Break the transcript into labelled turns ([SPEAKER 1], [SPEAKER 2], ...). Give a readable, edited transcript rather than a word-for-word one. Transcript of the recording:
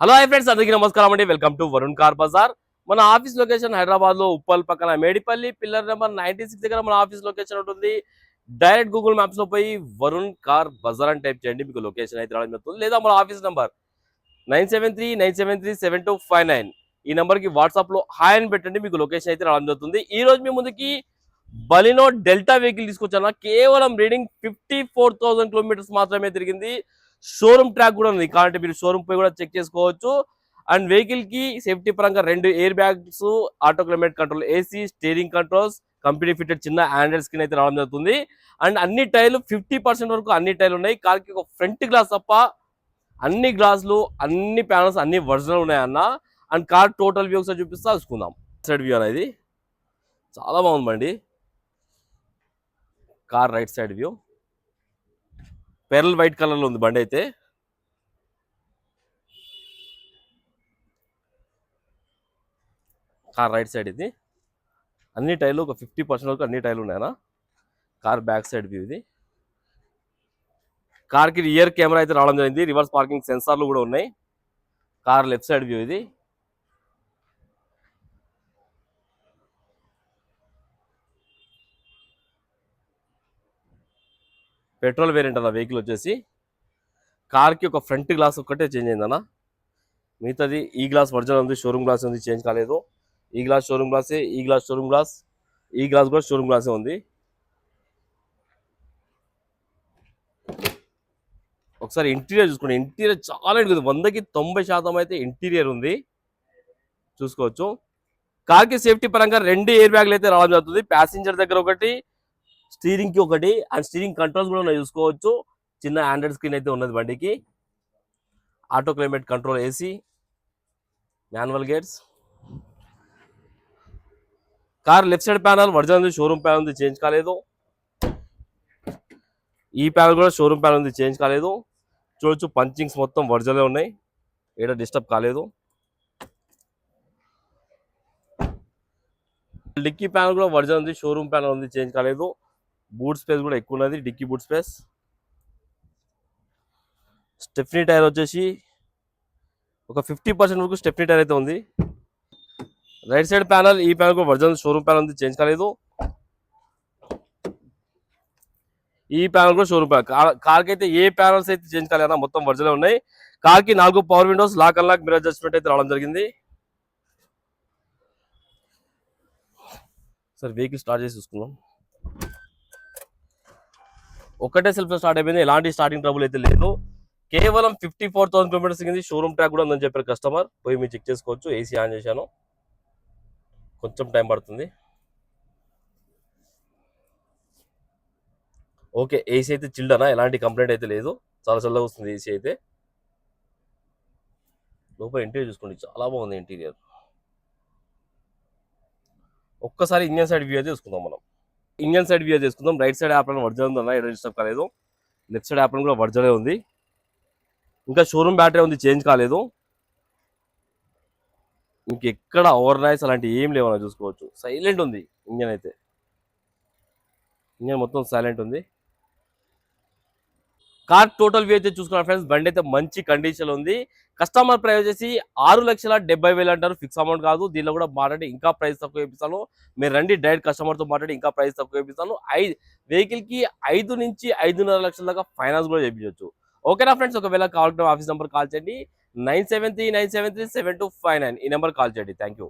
[SPEAKER 1] Hello hi friends, అందరికీ నమస్కారం అండి. Welcome to Varun car Bazaar. మన ఆఫీస్ లొకేషన్ హైదరాబాద్ లో ఉప్పల్ పక్కన మేడిపల్లి పిల్లర్ నెంబర్ 96 దగ్గర మన ఆఫీస్ లొకేషన్ ఉంటుంది. డైరెక్ట్ గూగుల్ మ్యాప్స్ లో పోయి వరుణ్ కార్ బజార్ అని టైప్ చేయండి, మీకు లొకేషన్ అయితే రావడం జరుగుతుంది. లేదా మన ఆఫీస్ నెంబర్ 9739737259 ఈ నెంబర్ కి వాట్సాప్ లో హాయ్ అని పెట్టండి, మీకు లొకేషన్ అయితే రావడం జరుగుతుంది. ఈ రోజు మీ ముందుకి బలినో డెల్టా వెహికల్ తీసుకొచ్చాను. కేవలం రీడింగ్ 54,000 కిలోమీటర్స్ మాత్రమే తిరిగింది. షోరూమ్ ట్రాక్ కూడా ఉంది, కాబట్టి మీరు షోరూమ్ పోయి కూడా చెక్ చేసుకోవచ్చు. అండ్ వెహికల్ కి సేఫ్టీ పరంగా 2 air bags, auto climate control, AC, steering controls, company fitted చిన్న ఆండ్రాయిడ్ స్క్రీన్ అయితే రావడం జరుగుతుంది. అండ్ అన్ని టైర్లు 50% వరకు అన్ని టైర్లు ఉన్నాయి. కార్కి ఒక ఫ్రంట్ గ్లాస్ తప్ప అన్ని గ్లాసులు, అన్ని ప్యానల్స్ అన్ని ఒరిజినల్ ఉన్నాయన్న. అండ్ కార్ టోటల్ వ్యూ ఒకసారి చూపిస్తా చూసుకుందాం. సైడ్ వ్యూ అనేది చాలా బాగుందండి. Car right side view pearl white colour లో ఉంది బండి అయితే. కార్ రైట్ సైడ్ ఇది అన్ని టైర్లు ఒక 50% వరకు అన్ని టైర్లు ఉన్నాయనా. కార్ బ్యాక్ సైడ్ వ్యూ ఇది. కార్కి రియర్ కెమెరా అయితే రావడం జరిగింది. రివర్స్ పార్కింగ్ సెన్సార్లు కూడా ఉన్నాయి. కార్ లెఫ్ట్ సైడ్ వ్యూ ఇది. పెట్రోల్ వేరియంట్ అన్న వెహికల్ వచ్చేసి. కార్కి ఒక ఫ్రంట్ గ్లాస్ ఒక్కటే చేంజ్ అయిందన్న. మిగతాది ఈ గ్లాస్ ఒరిజినల్ ఉంది, షోరూమ్ గ్లాస్ ఉంది, చేంజ్ కాలేదు. ఈ గ్లాస్ షోరూమ్ గ్లాసే, ఈ గ్లాస్ షోరూమ్ గ్లాస్, ఈ గ్లాస్ కూడా షోరూమ్ గ్లాసే ఉంది. ఒకసారి ఇంటీరియర్ చూసుకోండి. ఇంటీరియర్ చాలా ఉంటుంది, 100కి 90% అయితే ఇంటీరియర్ ఉంది, చూసుకోవచ్చు. కార్కి సేఫ్టీ పరంగా 2 ఎయిర్ బ్యాగ్లు అయితే రావడం జరుగుతుంది. ప్యాసింజర్ దగ్గర ఒకటి, స్టీరింగ్ కి ఒకటి. అండ్ స్టీరింగ్ కంట్రోల్స్ కూడా ఉన్నాయి, చూసుకోవచ్చు. చిన్న ఆండ్రాయిడ్ స్క్రీన్ అయితే ఉన్నది బండికి. Auto climate control, AC, manual gates. Car left side panel original ఉంది, షోరూమ్ ప్యానల్ ఉంది, చేంజ్ కాలేదు. ఈ ప్యానల్ కూడా షోరూమ్ ప్యానల్ ఉంది, చేంజ్ కాలేదు. చూడొచ్చు, పంచింగ్స్ మొత్తం ఒరిజినల్ ఉన్నాయి, ఏడా డిస్టర్బ్ కాలేదు. డిక్కీ ప్యానల్ కూడా ఒరిజినల్ ఉంది, షోరూమ్ ప్యానల్ ఉంది, చేంజ్ కాలేదు. బూట్ స్పేస్ కూడా ఎక్కువ ఉన్నది, dickey boot space. Stepney tyre వచ్చేసి ఒక 50% వరకు స్టెఫ్నీ టైర్ అయితే ఉంది. రైట్ సైడ్ ప్యానల్, ఈ ప్యానల్ కూడా ఒరిజినల్ షోరూమ్ ప్యానల్ ఉంది, చేంజ్ కాలేదు. ఈ ప్యానల్ కూడా షోరూమ్ ప్యానల్. కార్కి అయితే ఏ ప్యానల్స్ అయితే చేంజ్ కాలేదన్నా, మొత్తం ఒరిజినల్ ఉన్నాయి. కార్కి 4 power windows, lock unlock, mirror adjustment అయితే రావడం జరిగింది. సార్ వెహికల్ స్టార్ట్ చేసి చూసుకుందాం. ఒక్కటే సెల్ఫ్ స్టార్ట్ అయిపోయింది, ఎలాంటి స్టార్టింగ్ ట్రబుల్ అయితే లేదు. కేవలం 54,000 కిలోమీటర్స్ కింద. షోరూమ్ ట్రాక్ కూడా ఉందని చెప్పారు కస్టమర్, పోయి మీరు చెక్ చేసుకోవచ్చు. ఏసీ ఆన్ చేశాను, కొంచెం టైం పడుతుంది. ఓకే, ఏసీ అయితే చిల్డ్ అన్న, ఎలాంటి కంప్లైంట్ అయితే లేదు, చాలా చల్లగా వస్తుంది ఏసీ అయితే. లోపల ఇంటీరియర్ చూసుకోండి, చాలా బాగుంది ఇంటీరియర్. ఒక్కసారి ఇంజన్ సైడ్ వ్యూ అయితే చూసుకుందాం మనం. ఇంజన్ సైడ్ వ్యూ చేసుకుందాం. రైట్ సైడ్ యాప్లను ఒరిజినల్ ఉందన్న, ఎక్కడ డిస్టర్బ్ కాలేదు. లెఫ్ట్ సైడ్ యాప్లను కూడా ఒరిజినల్ ఉంది. ఇంకా షోరూమ్ బ్యాటరీ ఉంది, చేంజ్ కాలేదు. ఇంకెక్కడ ఓవర్ నాయిస్ అలాంటి ఏం లేవన్నా, చూసుకోవచ్చు. సైలెంట్ ఉంది ఇంజన్ అయితే. ఇంజన్ మొత్తం సైలెంట్ ఉంది. కార్ టోటల్ వ్యూ అయితే చూసుకున్నాం ఫ్రెండ్స్. బండి అయితే మంచి కండిషన్ ఉంది. కస్టమర్ ప్రైస్ వచ్చేసి 6,70,000 అంటారు, ఫిక్స్ అమౌంట్ కాదు. దీనిలో కూడా మాట్లాడి ఇంకా ప్రైస్ తక్కువ ఇప్పిస్తాను. మీరు రండి, డైరెక్ట్ కస్టమర్తో మాట్లాడి ఇంకా ప్రైస్ తక్కువ ఇప్పిస్తాను. వెహికల్ కి 5 నుంచి 5.5 లక్షల దాకా ఫైనాన్స్ కూడా చేయించవచ్చు. ఓకేనా ఫ్రెండ్స్, ఒకవేళ కావాలంటే ఆఫీస్ నెంబర్ కాల్ చేయండి, 9739737259 ఈ నెంబర్ కాల్ చేయండి. Thank you.